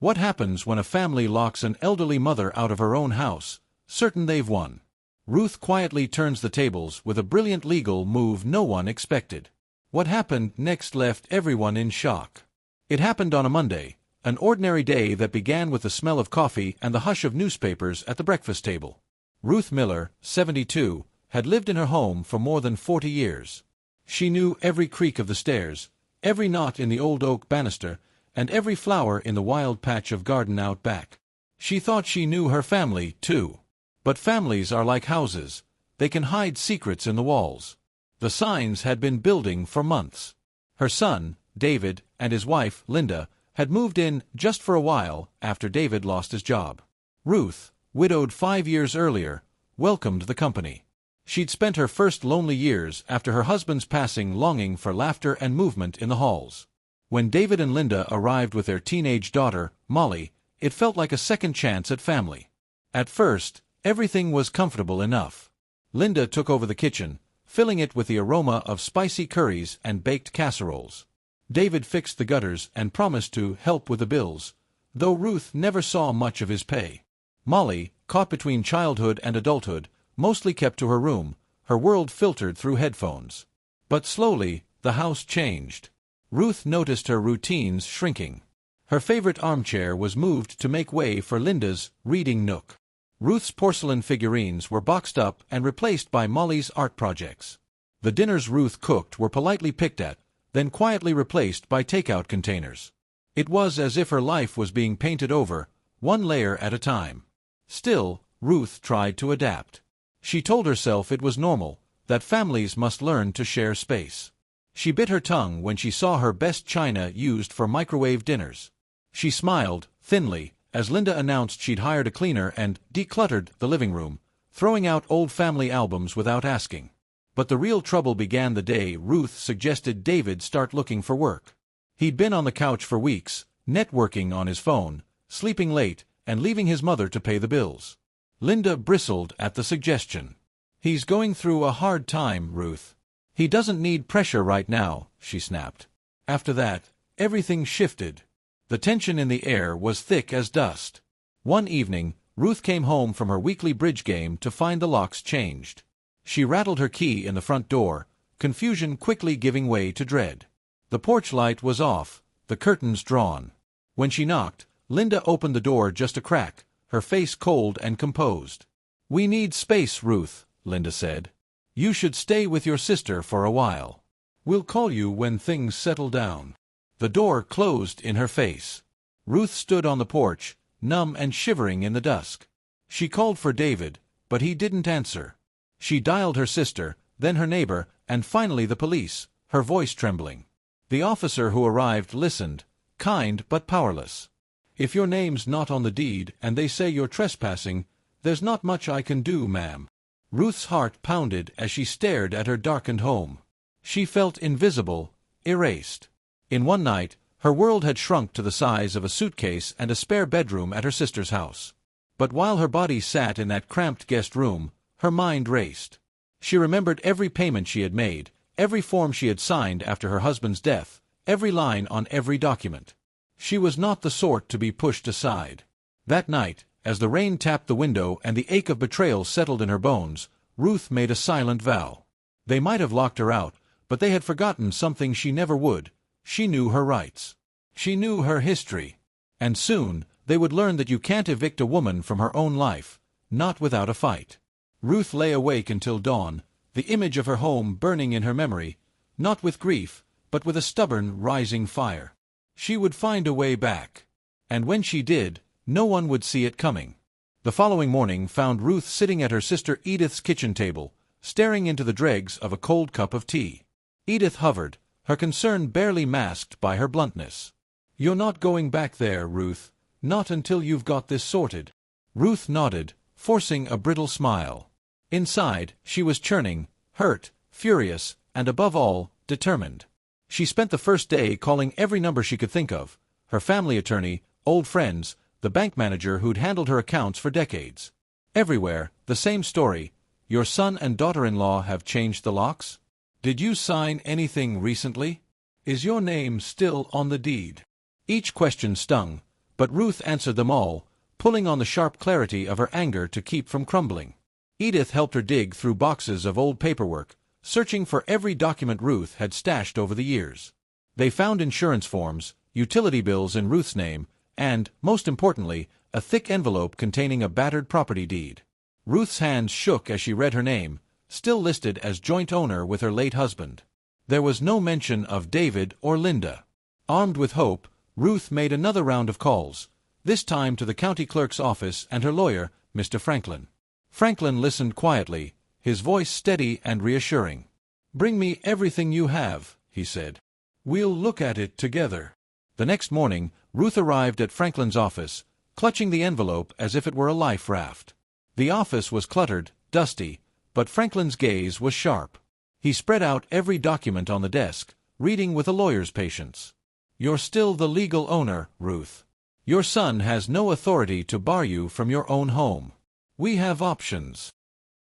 What happens when a family locks an elderly mother out of her own house, certain they've won? Ruth quietly turns the tables with a brilliant legal move no one expected. What happened next left everyone in shock. It happened on a Monday, an ordinary day that began with the smell of coffee and the hush of newspapers at the breakfast table. Ruth Miller, 72, had lived in her home for more than 40 years. She knew every creak of the stairs, every knot in the old oak banister, and every flower in the wild patch of garden out back. She thought she knew her family, too. But families are like houses. They can hide secrets in the walls. The signs had been building for months. Her son, David, and his wife, Linda, had moved in just for a while after David lost his job. Ruth, widowed 5 years earlier, welcomed the company. She'd spent her first lonely years after her husband's passing longing for laughter and movement in the halls. When David and Linda arrived with their teenage daughter, Molly, it felt like a second chance at family. At first, everything was comfortable enough. Linda took over the kitchen, filling it with the aroma of spicy curries and baked casseroles. David fixed the gutters and promised to help with the bills, though Ruth never saw much of his pay. Molly, caught between childhood and adulthood, mostly kept to her room, her world filtered through headphones. But slowly, the house changed. Ruth noticed her routines shrinking. Her favorite armchair was moved to make way for Linda's reading nook. Ruth's porcelain figurines were boxed up and replaced by Molly's art projects. The dinners Ruth cooked were politely picked at, then quietly replaced by takeout containers. It was as if her life was being painted over, one layer at a time. Still, Ruth tried to adapt. She told herself it was normal, that families must learn to share space. She bit her tongue when she saw her best china used for microwave dinners. She smiled, thinly, as Linda announced she'd hired a cleaner and decluttered the living room, throwing out old family albums without asking. But the real trouble began the day Ruth suggested David start looking for work. He'd been on the couch for weeks, networking on his phone, sleeping late, and leaving his mother to pay the bills. Linda bristled at the suggestion. "He's going through a hard time, Ruth. He doesn't need pressure right now," she snapped. After that, everything shifted. The tension in the air was thick as dust. One evening, Ruth came home from her weekly bridge game to find the locks changed. She rattled her key in the front door, confusion quickly giving way to dread. The porch light was off, the curtains drawn. When she knocked, Linda opened the door just a crack, her face cold and composed. "We need space, Ruth," Linda said. "You should stay with your sister for a while. We'll call you when things settle down." The door closed in her face. Ruth stood on the porch, numb and shivering in the dusk. She called for David, but he didn't answer. She dialed her sister, then her neighbor, and finally the police, her voice trembling. The officer who arrived listened, kind but powerless. "If your name's not on the deed and they say you're trespassing, there's not much I can do, ma'am." Ruth's heart pounded as she stared at her darkened home. She felt invisible, erased. In one night, her world had shrunk to the size of a suitcase and a spare bedroom at her sister's house. But while her body sat in that cramped guest room, her mind raced. She remembered every payment she had made, every form she had signed after her husband's death, every line on every document. She was not the sort to be pushed aside. That night, as the rain tapped the window and the ache of betrayal settled in her bones, Ruth made a silent vow. They might have locked her out, but they had forgotten something she never would. She knew her rights. She knew her history. And soon, they would learn that you can't evict a woman from her own life, not without a fight. Ruth lay awake until dawn, the image of her home burning in her memory, not with grief, but with a stubborn, rising fire. She would find a way back. And when she did, no one would see it coming. The following morning found Ruth sitting at her sister Edith's kitchen table, staring into the dregs of a cold cup of tea. Edith hovered, her concern barely masked by her bluntness. "You're not going back there, Ruth. Not until you've got this sorted." Ruth nodded, forcing a brittle smile. Inside, she was churning, hurt, furious, and above all, determined. She spent the first day calling every number she could think of, her family attorney, old friends, the bank manager who'd handled her accounts for decades. Everywhere, the same story. "Your son and daughter-in-law have changed the locks? Did you sign anything recently? Is your name still on the deed?" Each question stung, But Ruth answered them all, pulling on the sharp clarity of her anger to keep from crumbling. Edith helped her dig through boxes of old paperwork, searching for every document Ruth had stashed over the years. They found insurance forms, utility bills in Ruth's name, and, most importantly, a thick envelope containing a battered property deed. Ruth's hands shook as she read her name, still listed as joint owner with her late husband. There was no mention of David or Linda. Armed with hope, Ruth made another round of calls, this time to the county clerk's office and her lawyer, Mr. Franklin. Franklin listened quietly, his voice steady and reassuring. "Bring me everything you have," he said. "We'll look at it together." The next morning, Ruth arrived at Franklin's office, clutching the envelope as if it were a life raft. The office was cluttered, dusty, but Franklin's gaze was sharp. He spread out every document on the desk, reading with a lawyer's patience. "You're still the legal owner, Ruth. Your son has no authority to bar you from your own home. We have options."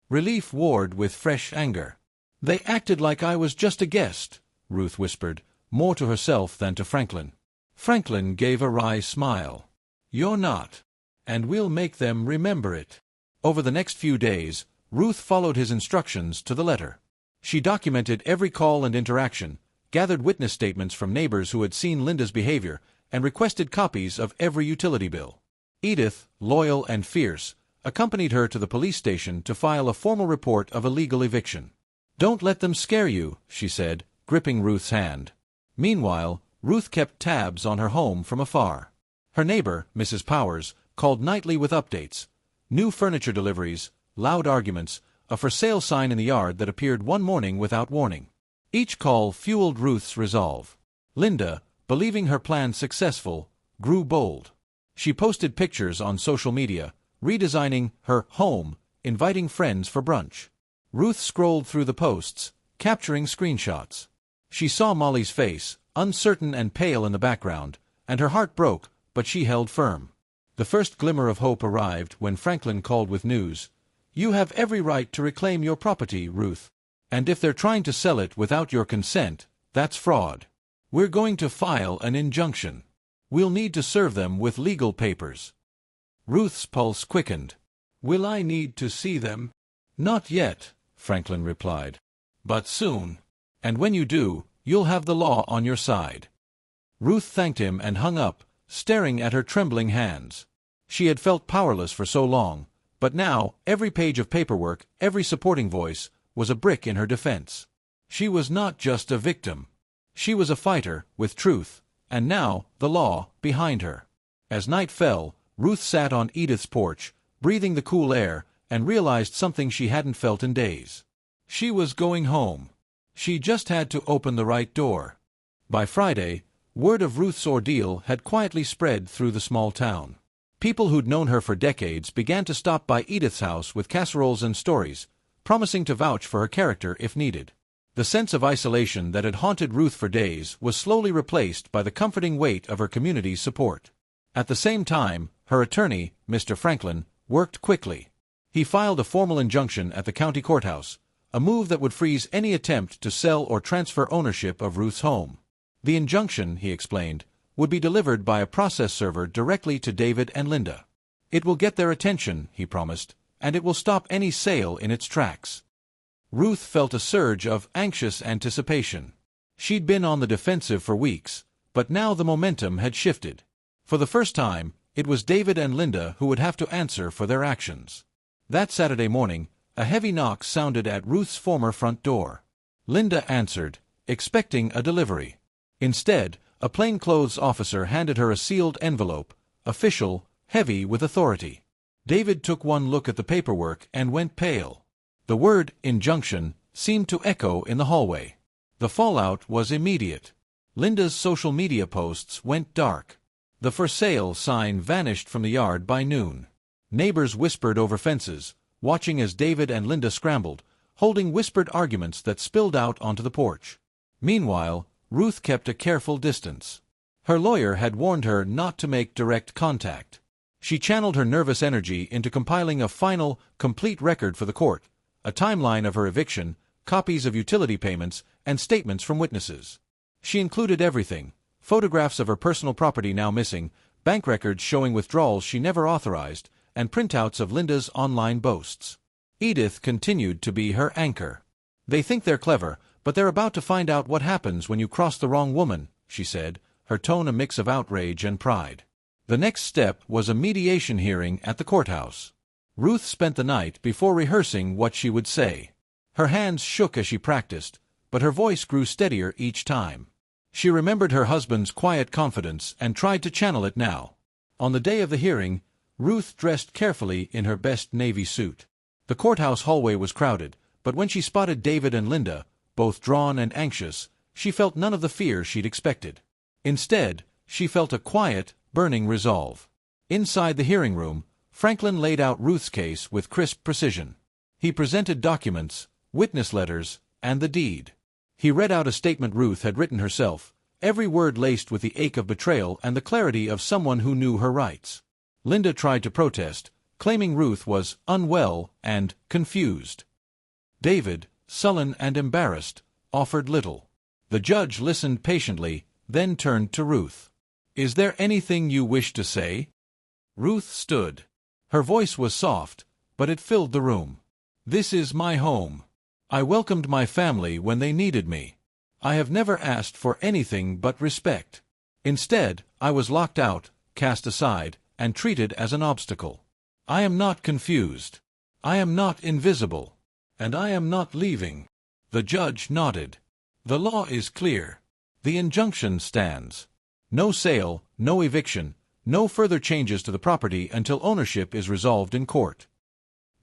Relief warred with fresh anger. "They acted like I was just a guest," Ruth whispered, more to herself than to Franklin. Franklin gave a wry smile. "You're not. And we'll make them remember it." Over the next few days, Ruth followed his instructions to the letter. She documented every call and interaction, gathered witness statements from neighbors who had seen Linda's behavior, and requested copies of every utility bill. Edith, loyal and fierce, accompanied her to the police station to file a formal report of illegal eviction. "Don't let them scare you," she said, gripping Ruth's hand. Meanwhile, Ruth kept tabs on her home from afar. Her neighbor, Mrs. Powers, called nightly with updates. New furniture deliveries, loud arguments, a for sale sign in the yard that appeared one morning without warning. Each call fueled Ruth's resolve. Linda, believing her plan successful, grew bold. She posted pictures on social media, redesigning her home, inviting friends for brunch. Ruth scrolled through the posts, capturing screenshots. She saw Molly's face, uncertain and pale in the background, and her heart broke, but she held firm. The first glimmer of hope arrived when Franklin called with news. "You have every right to reclaim your property, Ruth. And if they're trying to sell it without your consent, that's fraud. We're going to file an injunction. We'll need to serve them with legal papers." Ruth's pulse quickened. "Will I need to see them?" "Not yet," Franklin replied. "But soon. And when you do, you'll have the law on your side." Ruth thanked him and hung up, staring at her trembling hands. She had felt powerless for so long, but now every page of paperwork, every supporting voice, was a brick in her defense. She was not just a victim. She was a fighter, with truth, and now the law behind her. As night fell, Ruth sat on Edith's porch, breathing the cool air, and realized something she hadn't felt in days. She was going home. She just had to open the right door. By Friday, word of Ruth's ordeal had quietly spread through the small town. People who'd known her for decades began to stop by Edith's house with casseroles and stories, promising to vouch for her character if needed. The sense of isolation that had haunted Ruth for days was slowly replaced by the comforting weight of her community's support. At the same time, her attorney, Mr. Franklin, worked quickly. He filed a formal injunction at the county courthouse, a move that would freeze any attempt to sell or transfer ownership of Ruth's home. The injunction, he explained, would be delivered by a process server directly to David and Linda. It will get their attention, he promised, and it will stop any sale in its tracks. Ruth felt a surge of anxious anticipation. She'd been on the defensive for weeks, but now the momentum had shifted. For the first time, it was David and Linda who would have to answer for their actions. That Saturday morning, a heavy knock sounded at Ruth's former front door. Linda answered, expecting a delivery. Instead, a plainclothes officer handed her a sealed envelope, official, heavy with authority. David took one look at the paperwork and went pale. The word injunction seemed to echo in the hallway. The fallout was immediate. Linda's social media posts went dark. The for sale sign vanished from the yard by noon. Neighbors whispered over fences, watching as David and Linda scrambled, holding whispered arguments that spilled out onto the porch. Meanwhile, Ruth kept a careful distance. Her lawyer had warned her not to make direct contact. She channeled her nervous energy into compiling a final, complete record for the court, a timeline of her eviction, copies of utility payments, and statements from witnesses. She included everything: photographs of her personal property now missing, bank records showing withdrawals she never authorized, and printouts of Linda's online boasts. Edith continued to be her anchor. "They think they're clever, but they're about to find out what happens when you cross the wrong woman," she said, her tone a mix of outrage and pride. The next step was a mediation hearing at the courthouse. Ruth spent the night before rehearsing what she would say. Her hands shook as she practiced, but her voice grew steadier each time. She remembered her husband's quiet confidence and tried to channel it now. On the day of the hearing, Ruth dressed carefully in her best navy suit. The courthouse hallway was crowded, but when she spotted David and Linda, both drawn and anxious, she felt none of the fear she'd expected. Instead, she felt a quiet, burning resolve. Inside the hearing room, Franklin laid out Ruth's case with crisp precision. He presented documents, witness letters, and the deed. He read out a statement Ruth had written herself, every word laced with the ache of betrayal and the clarity of someone who knew her rights. Linda tried to protest, claiming Ruth was unwell and confused. David, sullen and embarrassed, offered little. The judge listened patiently, then turned to Ruth. "Is there anything you wish to say?" Ruth stood. Her voice was soft, but it filled the room. "This is my home. I welcomed my family when they needed me. I have never asked for anything but respect. Instead, I was locked out, cast aside, and treated as an obstacle. I am not confused. I am not invisible. And I am not leaving." The judge nodded. "The law is clear. The injunction stands. No sale, no eviction, no further changes to the property until ownership is resolved in court."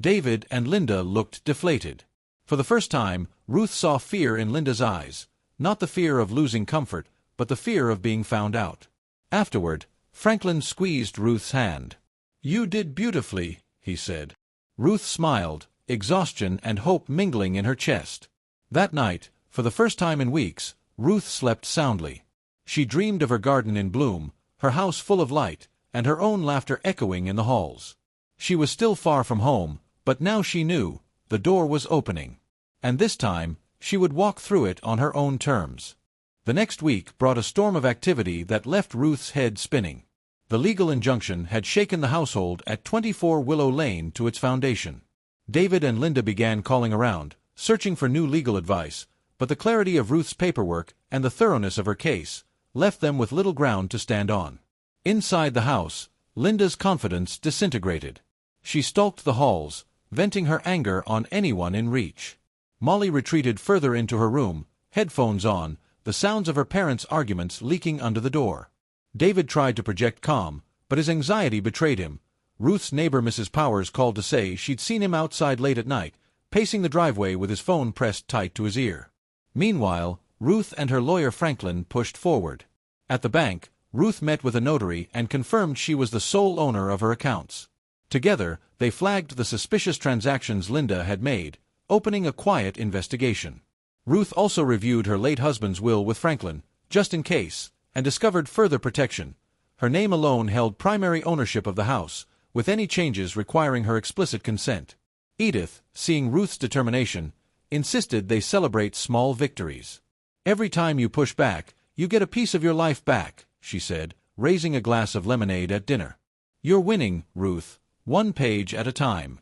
David and Linda looked deflated. For the first time, Ruth saw fear in Linda's eyes, not the fear of losing comfort, but the fear of being found out. Afterward, Franklin squeezed Ruth's hand. "You did beautifully," he said. Ruth smiled, exhaustion and hope mingling in her chest. That night, for the first time in weeks, Ruth slept soundly. She dreamed of her garden in bloom, her house full of light, and her own laughter echoing in the halls. She was still far from home, but now she knew the door was opening. And this time, she would walk through it on her own terms. The next week brought a storm of activity that left Ruth's head spinning. The legal injunction had shaken the household at 24 Willow Lane to its foundation. David and Linda began calling around, searching for new legal advice, but the clarity of Ruth's paperwork and the thoroughness of her case left them with little ground to stand on. Inside the house, Linda's confidence disintegrated. She stalked the halls, venting her anger on anyone in reach. Molly retreated further into her room, headphones on, the sounds of her parents' arguments leaking under the door. David tried to project calm, but his anxiety betrayed him. Ruth's neighbor Mrs. Powers called to say she'd seen him outside late at night, pacing the driveway with his phone pressed tight to his ear. Meanwhile, Ruth and her lawyer Franklin pushed forward. At the bank, Ruth met with a notary and confirmed she was the sole owner of her accounts. Together, they flagged the suspicious transactions Linda had made, opening a quiet investigation. Ruth also reviewed her late husband's will with Franklin, just in case, and discovered further protection. Her name alone held primary ownership of the house, with any changes requiring her explicit consent. Edith, seeing Ruth's determination, insisted they celebrate small victories. "Every time you push back, you get a piece of your life back," she said, raising a glass of lemonade at dinner. "You're winning, Ruth, one page at a time."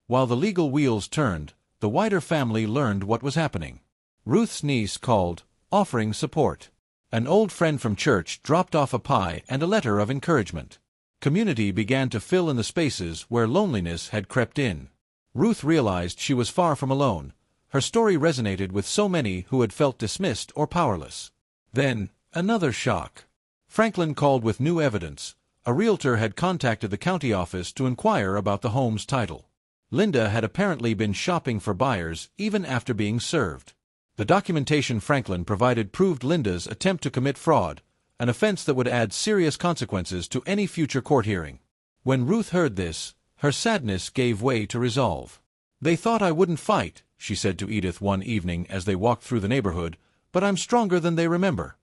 While the legal wheels turned, the wider family learned what was happening. Ruth's niece called, offering support. An old friend from church dropped off a pie and a letter of encouragement. Community began to fill in the spaces where loneliness had crept in. Ruth realized she was far from alone. Her story resonated with so many who had felt dismissed or powerless. Then, another shock. Franklin called with new evidence. A realtor had contacted the county office to inquire about the home's title. Linda had apparently been shopping for buyers even after being served. The documentation Franklin provided proved Linda's attempt to commit fraud, an offense that would add serious consequences to any future court hearing. When Ruth heard this, her sadness gave way to resolve. "They thought I wouldn't fight," she said to Edith one evening as they walked through the neighborhood, "but I'm stronger than they remember."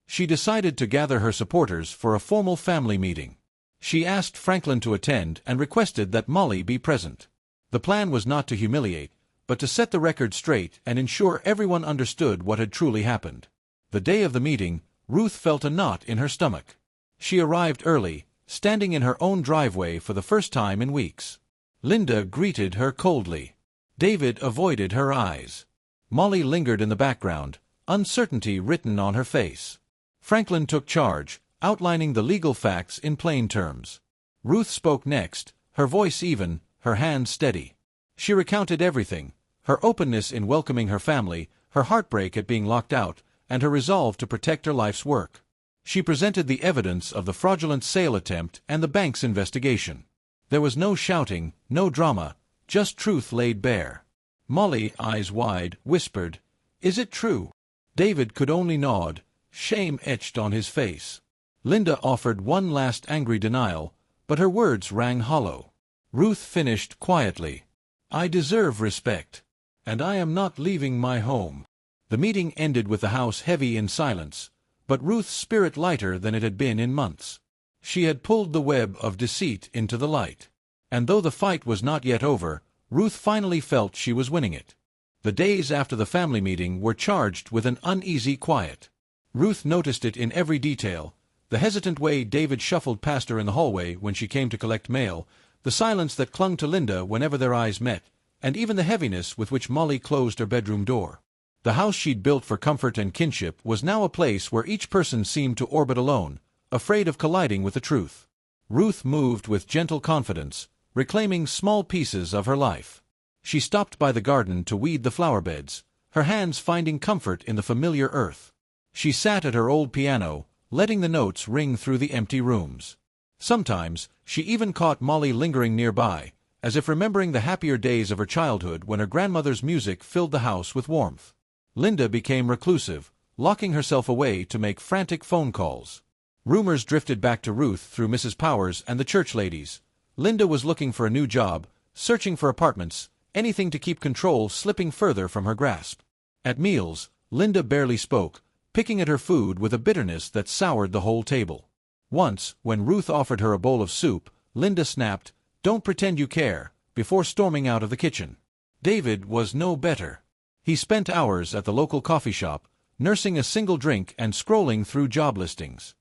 She decided to gather her supporters for a formal family meeting. She asked Franklin to attend and requested that Molly be present. The plan was not to humiliate, but to set the record straight and ensure everyone understood what had truly happened. The day of the meeting, Ruth felt a knot in her stomach. She arrived early, standing in her own driveway for the first time in weeks. Linda greeted her coldly. David avoided her eyes. Molly lingered in the background, uncertainty written on her face. Franklin took charge, outlining the legal facts in plain terms. Ruth spoke next, her voice even, her hand steady. She recounted everything, her openness in welcoming her family, her heartbreak at being locked out, and her resolve to protect her life's work. She presented the evidence of the fraudulent sale attempt and the bank's investigation. There was no shouting, no drama, just truth laid bare. Molly, eyes wide, whispered, "Is it true?" David could only nod, shame etched on his face. Linda offered one last angry denial, but her words rang hollow. Ruth finished quietly, "I deserve respect, and I am not leaving my home." The meeting ended with the house heavy in silence, but Ruth's spirit lighter than it had been in months. She had pulled the web of deceit into the light. And though the fight was not yet over, Ruth finally felt she was winning it. The days after the family meeting were charged with an uneasy quiet. Ruth noticed it in every detail: the hesitant way David shuffled past her in the hallway when she came to collect mail, the silence that clung to Linda whenever their eyes met, and even the heaviness with which Molly closed her bedroom door. The house she'd built for comfort and kinship was now a place where each person seemed to orbit alone, afraid of colliding with the truth. Ruth moved with gentle confidence, reclaiming small pieces of her life. She stopped by the garden to weed the flower beds, her hands finding comfort in the familiar earth. She sat at her old piano, letting the notes ring through the empty rooms. Sometimes, she even caught Molly lingering nearby, as if remembering the happier days of her childhood when her grandmother's music filled the house with warmth. Linda became reclusive, locking herself away to make frantic phone calls. Rumors drifted back to Ruth through Mrs. Powers and the church ladies. Linda was looking for a new job, searching for apartments, anything to keep control slipping further from her grasp. At meals, Linda barely spoke, picking at her food with a bitterness that soured the whole table. Once, when Ruth offered her a bowl of soup, Linda snapped, "Don't pretend you care," before storming out of the kitchen. David was no better. He spent hours at the local coffee shop, nursing a single drink and scrolling through job listings.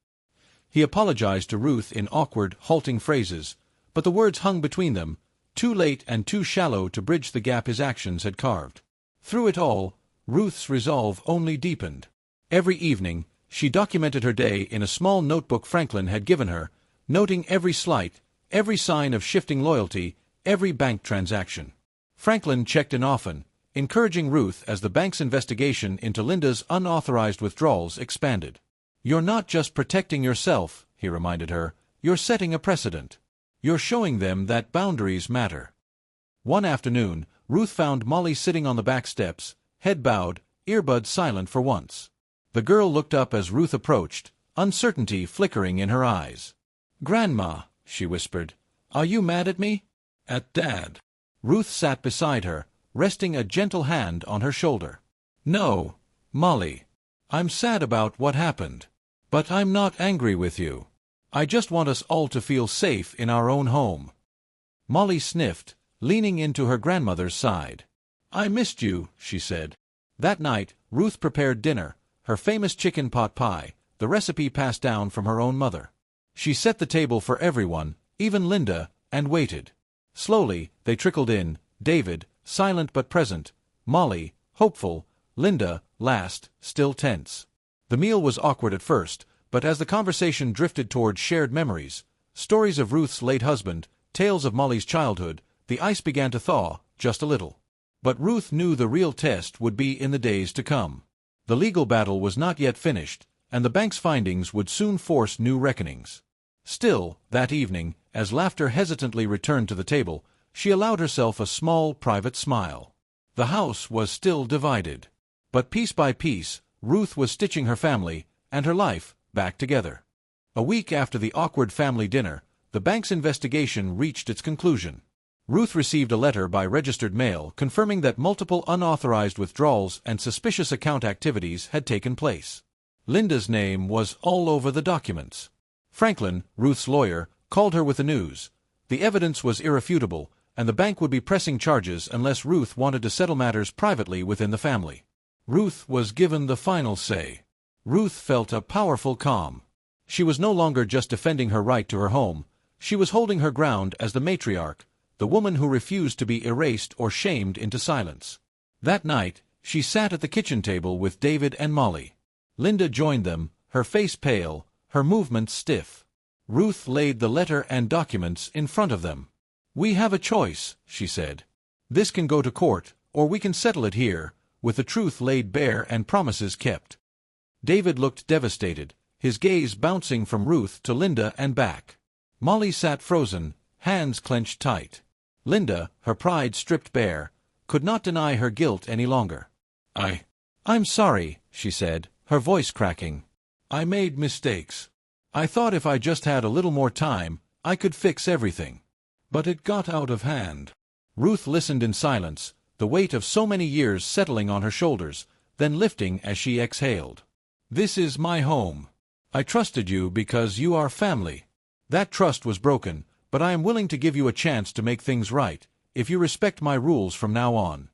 He apologized to Ruth in awkward, halting phrases, but the words hung between them, too late and too shallow to bridge the gap his actions had carved. Through it all, Ruth's resolve only deepened. Every evening, she documented her day in a small notebook Franklin had given her, noting every slight, every sign of shifting loyalty, every bank transaction. Franklin checked in often, encouraging Ruth as the bank's investigation into Linda's unauthorized withdrawals expanded. "You're not just protecting yourself," he reminded her, "you're setting a precedent. You're showing them that boundaries matter." One afternoon, Ruth found Molly sitting on the back steps, head bowed, earbuds silent for once. The girl looked up as Ruth approached, uncertainty flickering in her eyes. "Grandma," she whispered, "are you mad at me?" "At Dad?" Ruth sat beside her, resting a gentle hand on her shoulder. "No, Molly. I'm sad about what happened. But I'm not angry with you. I just want us all to feel safe in our own home." Molly sniffed, leaning into her grandmother's side. "I missed you," she said. That night, Ruth prepared dinner, her famous chicken pot pie, the recipe passed down from her own mother. She set the table for everyone, even Linda, and waited. Slowly, they trickled in, David, silent but present, Molly, hopeful, Linda, last, still tense. The meal was awkward at first, but as the conversation drifted toward shared memories, stories of Ruth's late husband, tales of Molly's childhood, the ice began to thaw, just a little. But Ruth knew the real test would be in the days to come. The legal battle was not yet finished, and the bank's findings would soon force new reckonings. Still, that evening, as laughter hesitantly returned to the table, she allowed herself a small, private smile. The house was still divided. But piece by piece, Ruth was stitching her family, and her life, back together. A week after the awkward family dinner, the bank's investigation reached its conclusion. Ruth received a letter by registered mail confirming that multiple unauthorized withdrawals and suspicious account activities had taken place. Linda's name was all over the documents. Franklin, Ruth's lawyer, called her with the news. The evidence was irrefutable, and the bank would be pressing charges unless Ruth wanted to settle matters privately within the family. Ruth was given the final say. Ruth felt a powerful calm. She was no longer just defending her right to her home, she was holding her ground as the matriarch, the woman who refused to be erased or shamed into silence. That night, she sat at the kitchen table with David and Molly. Linda joined them, her face pale, her movements stiff. Ruth laid the letter and documents in front of them. "We have a choice," she said. "This can go to court, or we can settle it here, with the truth laid bare and promises kept." David looked devastated, his gaze bouncing from Ruth to Linda and back. Molly sat frozen, hands clenched tight. Linda, her pride stripped bare, could not deny her guilt any longer. I'm sorry," she said, her voice cracking. "I made mistakes. I thought if I just had a little more time, I could fix everything. But it got out of hand." Ruth listened in silence, the weight of so many years settling on her shoulders, then lifting as she exhaled. "This is my home. I trusted you because you are family. That trust was broken, but I am willing to give you a chance to make things right, if you respect my rules from now on."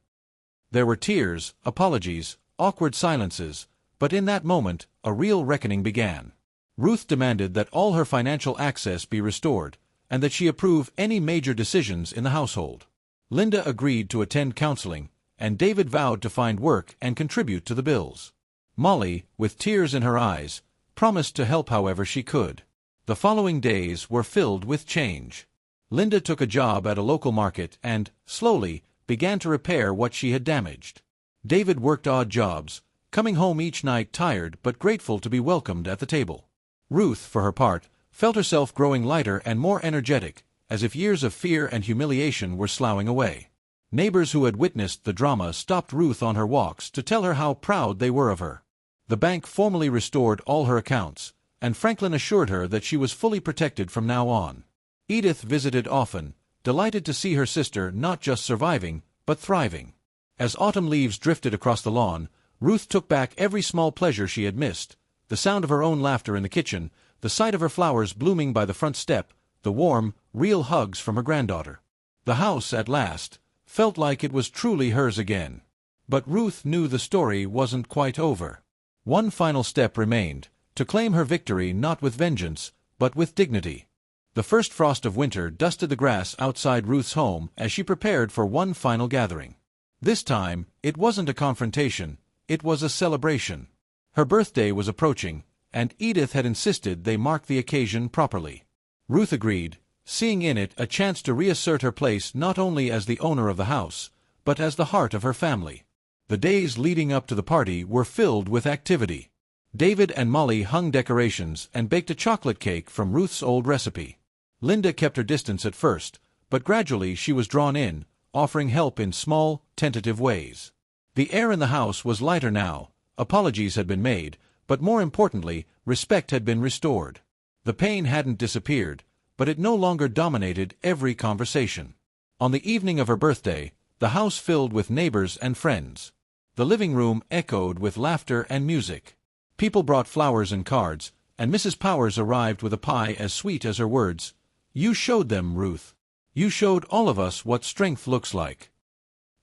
There were tears, apologies, awkward silences, but in that moment, a real reckoning began. Ruth demanded that all her financial access be restored, and that she approve any major decisions in the household. Linda agreed to attend counseling, and David vowed to find work and contribute to the bills. Molly, with tears in her eyes, promised to help however she could. The following days were filled with change. Linda took a job at a local market and, slowly, began to repair what she had damaged. David worked odd jobs, coming home each night tired but grateful to be welcomed at the table. Ruth, for her part, felt herself growing lighter and more energetic, as if years of fear and humiliation were sloughing away. Neighbors who had witnessed the drama stopped Ruth on her walks to tell her how proud they were of her. The bank formally restored all her accounts, and Franklin assured her that she was fully protected from now on. Edith visited often, delighted to see her sister not just surviving, but thriving. As autumn leaves drifted across the lawn, Ruth took back every small pleasure she had missed: the sound of her own laughter in the kitchen, the sight of her flowers blooming by the front step, the warm, real hugs from her granddaughter. The house, at last, felt like it was truly hers again. But Ruth knew the story wasn't quite over. One final step remained, to claim her victory not with vengeance, but with dignity. The first frost of winter dusted the grass outside Ruth's home as she prepared for one final gathering. This time, it wasn't a confrontation, it was a celebration. Her birthday was approaching, and Edith had insisted they mark the occasion properly. Ruth agreed, seeing in it a chance to reassert her place not only as the owner of the house, but as the heart of her family. The days leading up to the party were filled with activity. David and Molly hung decorations and baked a chocolate cake from Ruth's old recipe. Linda kept her distance at first, but gradually she was drawn in, offering help in small, tentative ways. The air in the house was lighter now, apologies had been made, but more importantly, respect had been restored. The pain hadn't disappeared, but it no longer dominated every conversation. On the evening of her birthday, the house filled with neighbors and friends. The living room echoed with laughter and music. People brought flowers and cards, and Mrs. Powers arrived with a pie as sweet as her words. "You showed them, Ruth. You showed all of us what strength looks like."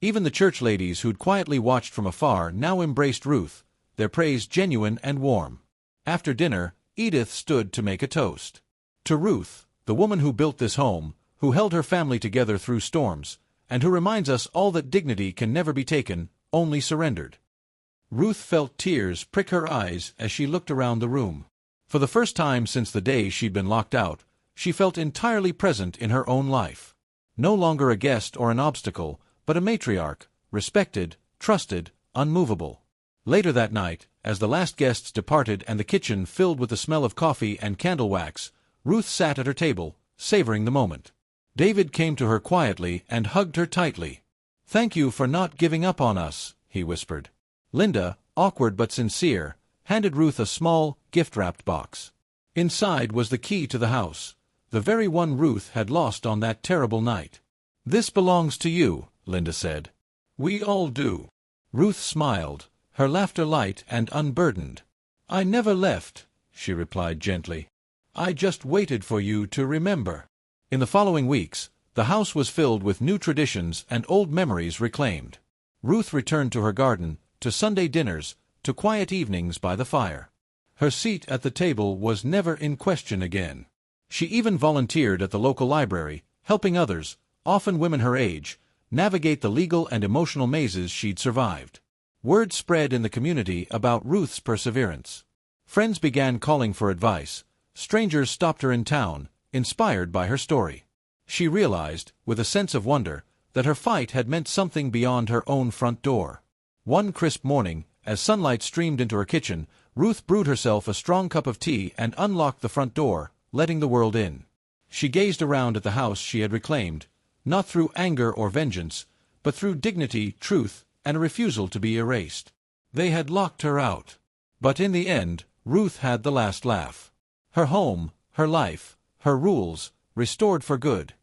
Even the church ladies who'd quietly watched from afar now embraced Ruth, their praise genuine and warm. After dinner, Edith stood to make a toast. To Ruth, the woman who built this home, who held her family together through storms, and who reminds us all that dignity can never be taken, only surrendered. Ruth felt tears prick her eyes as she looked around the room. For the first time since the day she'd been locked out, she felt entirely present in her own life. No longer a guest or an obstacle, but a matriarch, respected, trusted, unmovable. Later that night, as the last guests departed and the kitchen filled with the smell of coffee and candle wax, Ruth sat at her table, savoring the moment. David came to her quietly and hugged her tightly. "Thank you for not giving up on us," he whispered. Linda, awkward but sincere, handed Ruth a small, gift-wrapped box. Inside was the key to the house, the very one Ruth had lost on that terrible night. "This belongs to you," Linda said. "We all do." Ruth smiled, her laughter light and unburdened. "I never left," she replied gently. "I just waited for you to remember." In the following weeks, the house was filled with new traditions and old memories reclaimed. Ruth returned to her garden, to Sunday dinners, to quiet evenings by the fire. Her seat at the table was never in question again. She even volunteered at the local library, helping others, often women her age, navigate the legal and emotional mazes she'd survived. Word spread in the community about Ruth's perseverance. Friends began calling for advice. Strangers stopped her in town, inspired by her story. She realized, with a sense of wonder, that her fight had meant something beyond her own front door. One crisp morning, as sunlight streamed into her kitchen, Ruth brewed herself a strong cup of tea and unlocked the front door, letting the world in. She gazed around at the house she had reclaimed, not through anger or vengeance, but through dignity, truth, and a refusal to be erased. They had locked her out. But in the end, Ruth had the last laugh. Her home, her life, her rules, restored for good.